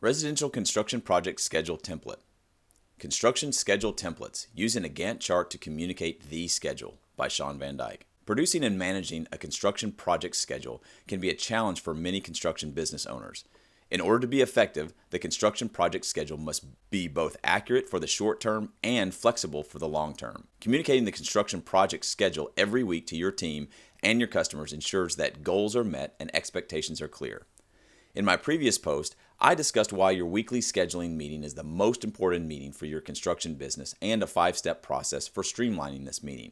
Residential Construction Project Schedule Template. Construction Schedule Templates using a Gantt chart to communicate the schedule by Shawn van Dyke. Producing and managing a construction project schedule can be a challenge for many construction business owners. In order to be effective, the construction project schedule must be both accurate for the short term and flexible for the long term. Communicating the construction project schedule every week to your team and your customers ensures that goals are met and expectations are clear. In my previous post, I discussed why your weekly scheduling meeting is the most important meeting for your construction business and a 5-step process for streamlining this meeting.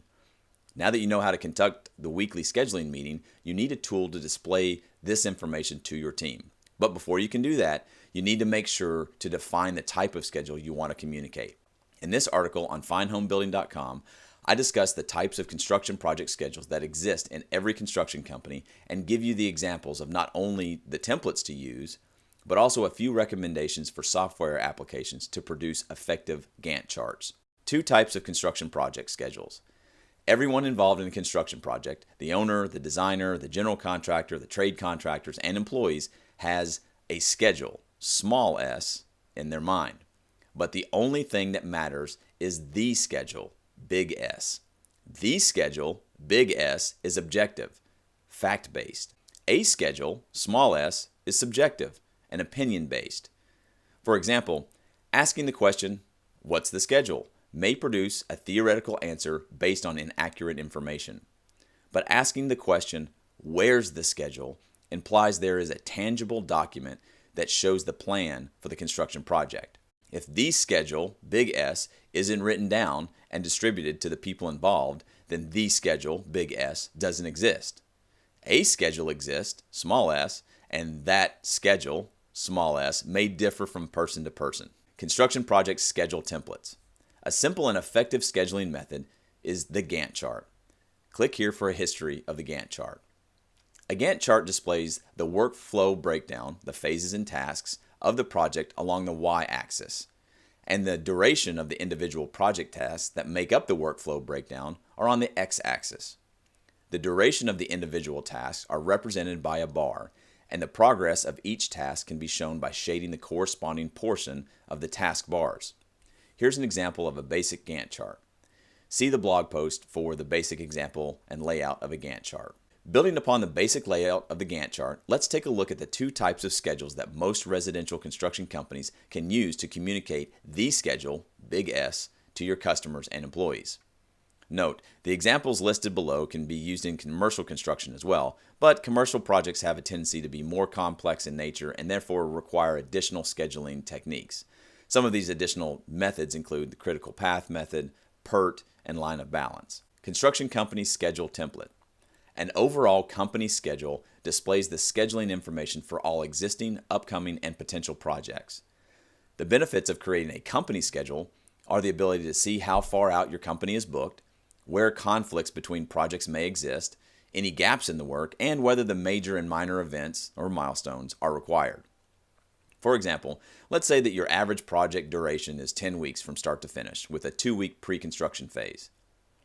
Now that you know how to conduct the weekly scheduling meeting, you need a tool to display this information to your team. But before you can do that, you need to make sure to define the type of schedule you want to communicate. In this article on finehomebuilding.com, I discuss the types of construction project schedules that exist in every construction company and give you the examples of not only the templates to use, but also a few recommendations for software applications to produce effective Gantt charts. 2 types of construction project schedules. Everyone involved in a construction project, the owner, the designer, the general contractor, the trade contractors, and employees, has a schedule, small s, in their mind. But the only thing that matters is the schedule, big S. The schedule, big S, is objective, fact-based. A schedule, small s, is subjective and opinion-based. For example, asking the question, "What's the schedule?" may produce a theoretical answer based on inaccurate information. But asking the question, "Where's the schedule?" implies there is a tangible document that shows the plan for the construction project. If the schedule, big S, isn't written down and distributed to the people involved, then the schedule, big S, doesn't exist. A schedule exists, small s, and that schedule, small s, may differ from person to person. Construction project schedule templates. A simple and effective scheduling method is the Gantt chart. Click here for a history of the Gantt chart. A Gantt chart displays the workflow breakdown, the phases and tasks of the project along the y-axis, and the duration of the individual project tasks that make up the workflow breakdown are on the x-axis. The duration of the individual tasks are represented by a bar, and the progress of each task can be shown by shading the corresponding portion of the task bars. Here's an example of a basic Gantt chart. See the blog post for the basic example and layout of a Gantt chart. Building upon the basic layout of the Gantt chart, let's take a look at the 2 types of schedules that most residential construction companies can use to communicate the schedule, big S, to your customers and employees. Note, the examples listed below can be used in commercial construction as well, but commercial projects have a tendency to be more complex in nature and therefore require additional scheduling techniques. Some of these additional methods include the critical path method, PERT, and line of balance. Construction company schedule template. An overall company schedule displays the scheduling information for all existing, upcoming, and potential projects. The benefits of creating a company schedule are the ability to see how far out your company is booked, where conflicts between projects may exist, any gaps in the work, and whether the major and minor events or milestones are required. For example, let's say that your average project duration is 10 weeks from start to finish with a 2-week pre-construction phase.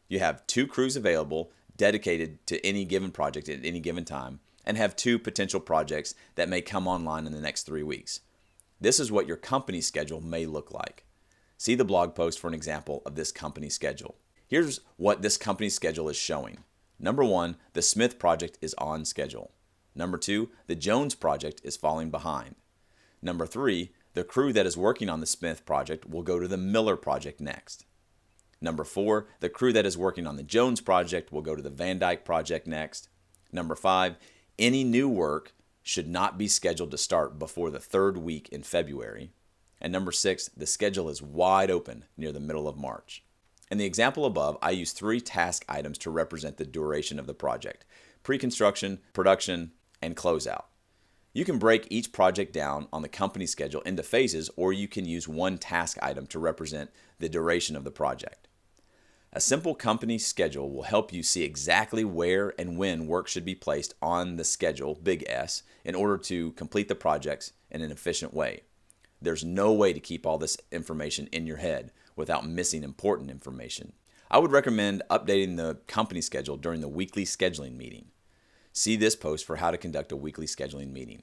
You have 2 crews available dedicated to any given project at any given time and have 2 potential projects that may come online in the next 3 weeks. This is what your company schedule may look like. See the blog post for an example of this company schedule. Here's what this company schedule is showing. Number 1, the Smith project is on schedule. Number 2, the Jones project is falling behind. Number 3, the crew that is working on the Smith project will go to the Miller project next. Number 4, the crew that is working on the Jones project will go to the Van Dyke project next. Number 5, any new work should not be scheduled to start before the 3rd week in February. And number 6, the schedule is wide open near the middle of March. In the example above, I use 3 task items to represent the duration of the project: pre-construction, production, and closeout. You can break each project down on the company schedule into phases, or you can use 1 task item to represent the duration of the project. A simple company schedule will help you see exactly where and when work should be placed on the schedule, big S, in order to complete the projects in an efficient way. There's no way to keep all this information in your head without missing important information. I would recommend updating the company schedule during the weekly scheduling meeting. See this post for how to conduct a weekly scheduling meeting.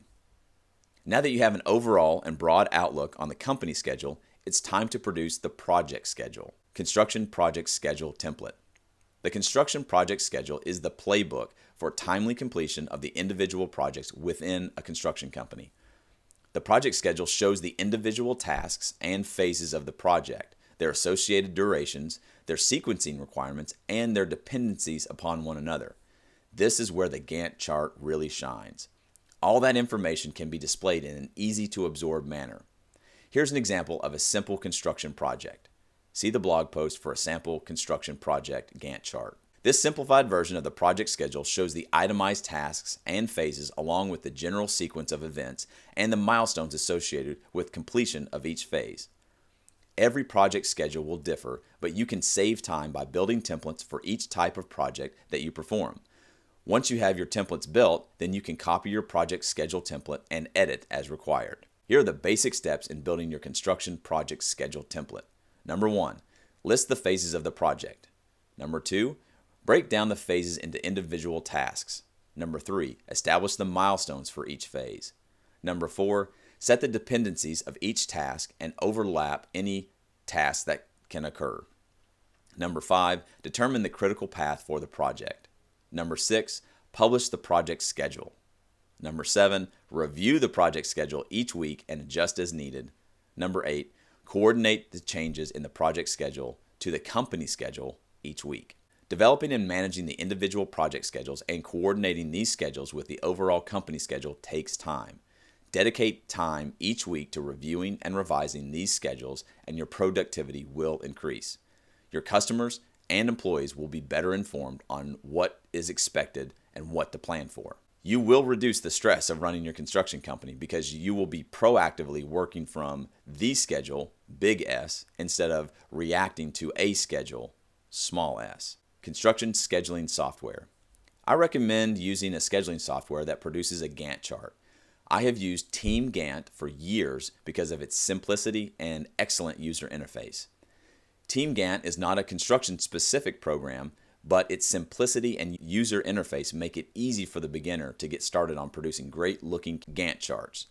Now that you have an overall and broad outlook on the company schedule, it's time to produce the project schedule. Construction project schedule template. The construction project schedule is the playbook for timely completion of the individual projects within a construction company. The project schedule shows the individual tasks and phases of the project, their associated durations, their sequencing requirements, and their dependencies upon one another. This is where the Gantt chart really shines. All that information can be displayed in an easy-to-absorb manner. Here's an example of a simple construction project. See the blog post for a sample construction project Gantt chart. This simplified version of the project schedule shows the itemized tasks and phases along with the general sequence of events and the milestones associated with completion of each phase. Every project schedule will differ, but you can save time by building templates for each type of project that you perform. Once you have your templates built, then you can copy your project schedule template and edit as required. Here are the basic steps in building your construction project schedule template. Number 1, list the phases of the project. Number 2, break down the phases into individual tasks. Number 3, establish the milestones for each phase. Number 4, set the dependencies of each task and overlap any tasks that can occur. Number 5, determine the critical path for the project. Number 6, publish the project schedule. Number 7, review the project schedule each week and adjust as needed. Number 8, coordinate the changes in the project schedule to the company schedule each week. Developing and managing the individual project schedules and coordinating these schedules with the overall company schedule takes time. Dedicate time each week to reviewing and revising these schedules, and your productivity will increase. Your customers and employees will be better informed on what is expected and what to plan for. You will reduce the stress of running your construction company because you will be proactively working from the schedule, big S, instead of reacting to a schedule, small s. Construction scheduling software. I recommend using a scheduling software that produces a Gantt chart. I have used Team Gantt for years because of its simplicity and excellent user interface. Team Gantt is not a construction-specific program, but its simplicity and user interface make it easy for the beginner to get started on producing great-looking Gantt charts.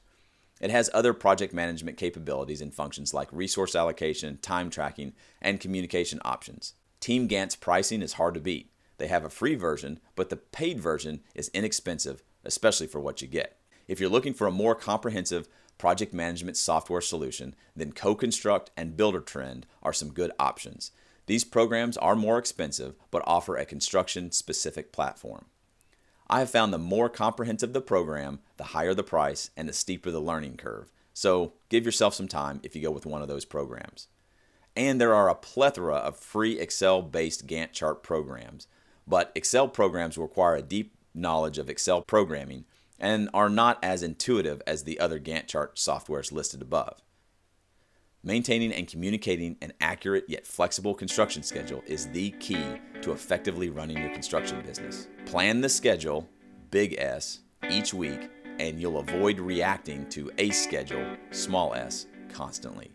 It has other project management capabilities and functions like resource allocation, time tracking, and communication options. Team Gantt's pricing is hard to beat. They have a free version, but the paid version is inexpensive, especially for what you get. If you're looking for a more comprehensive project management software solution, then CoConstruct and Buildertrend are some good options. These programs are more expensive, but offer a construction-specific platform. I have found the more comprehensive the program, the higher the price, and the steeper the learning curve. So give yourself some time if you go with one of those programs. And there are a plethora of free Excel-based Gantt chart programs, but Excel programs require a deep knowledge of Excel programming and are not as intuitive as the other Gantt chart softwares listed above. Maintaining and communicating an accurate yet flexible construction schedule is the key to effectively running your construction business. Plan the schedule, big S, each week, and you'll avoid reacting to a schedule, small s, constantly.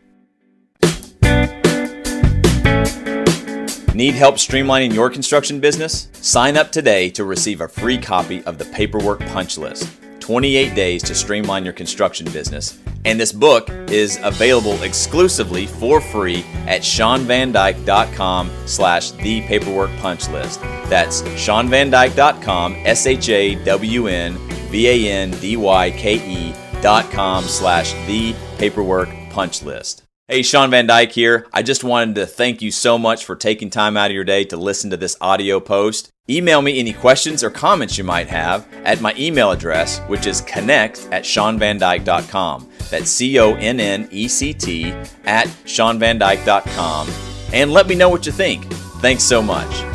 Need help streamlining your construction business? Sign up today to receive a free copy of the Paperwork Punch List, 28 Days to Streamline Your Construction Business. And this book is available exclusively for free at ShawnVanDyke.com/thepaperworkpunchlist. That's ShawnVanDyke.com, ShawnVanDyke.com/thepaperworkpunchlist. Hey, Shawn Van Dyke here. I just wanted to thank you so much for taking time out of your day to listen to this audio post. Email me any questions or comments you might have at my email address, which is connect@ShawnVanDyke.com. That's CONNECT @ShawnVanDyke.com. And let me know what you think. Thanks so much.